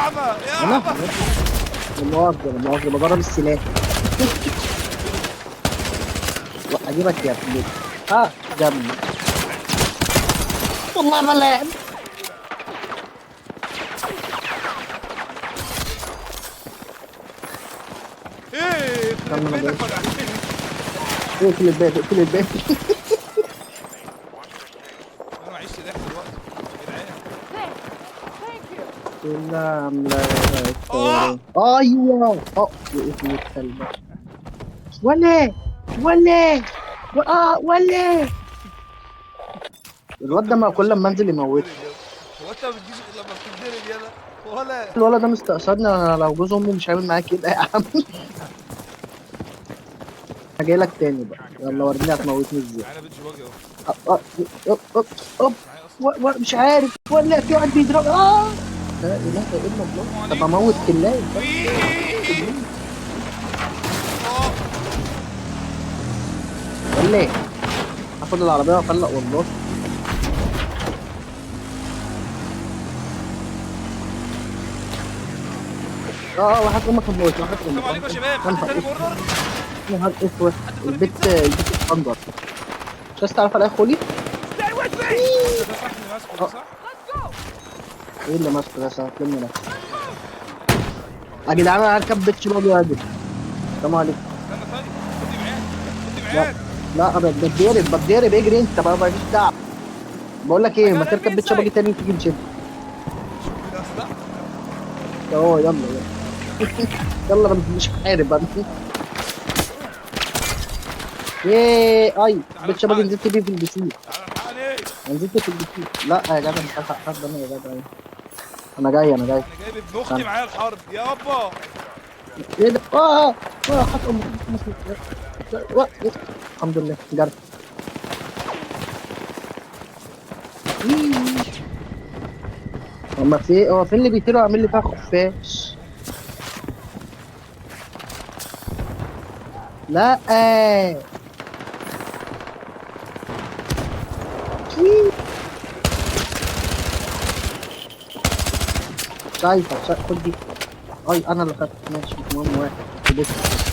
اعمى يا انا اعمى. مؤاخذة بجرب السلاح. اجيبك يا ابني. اه جنبي والله ما لعب. ايه يخرب كمل بيتك بقى. فجعتني. اقفل الباب اقفل الباب. انا معيش سلاح دلوقتي يا جدعان. كلها عاملة اه ايوه يا ابن الكلب. ولا ولا ولا هو الواد انت ده ما ما بتجيبش كل غير ما لما انزل يموت. بتتضرب يلا. هو انت ما بتجيش غير لما بتتضرب يلا ولا. الولد ده مستقصدني، انا لو جوز امه مش هعمل معاه كده يا عم. انا جاي لك تاني بقى، يلا وريني هتموتني ازاي. معانا بيتش باجي اهو. أه، أه، أه، أه، أه، مش معايا اصلا. مش عارف ولا في واحد بيضرب لا اله الا الله. السلام طب عليكم. اموت كلاي طيب. وي. اه ولا ايه؟ هاخد العربيه وافلق والله. واحد امك هتموت، واحد امك السلام عليكم واحد يا امك. شباب، يا حد نهار اداني اسود، اوردر؟ يا نهار اسود. حد اداني البت بيتزا؟ البت بتنجر. مش عايز تعرف الاقي خولي. انت ده صح اللي ماسكه ده اه صح؟ ايه اللي ماسكه ده؟ هتلم نفسك يا جدعان. انا هركب بيتش باجي واجي. السلام عليكم. استنى طيب، خدني معاك خدني لا معاك. لا بتضرب اجري انت بقى ماليش دعوه. بقول لك I ايه، ما got تركب enemy in بيتش باجي sight. تاني وتيجي نشد. شوف كده اصلا. يلا يلا. يلا انا مش عارف بقى. ايه اي تعالى بيتش باجي الحقني نزلت بيه في البسين. تعالى الحقني. أنا نزلت في البسين. لا يا جدع مش هلحق حد انا يا جدع. انا جاي. انا جايب ابن اختي استنى. معايا الحرب يابا. ايه ده؟ حط امك. الحمد لله جرب. اما في هو فين اللي بيطير عامل لي فيها خفاش؟ لا شايفه خد دي. انا اللي خدت ماشي. المهم واحد في بيتك.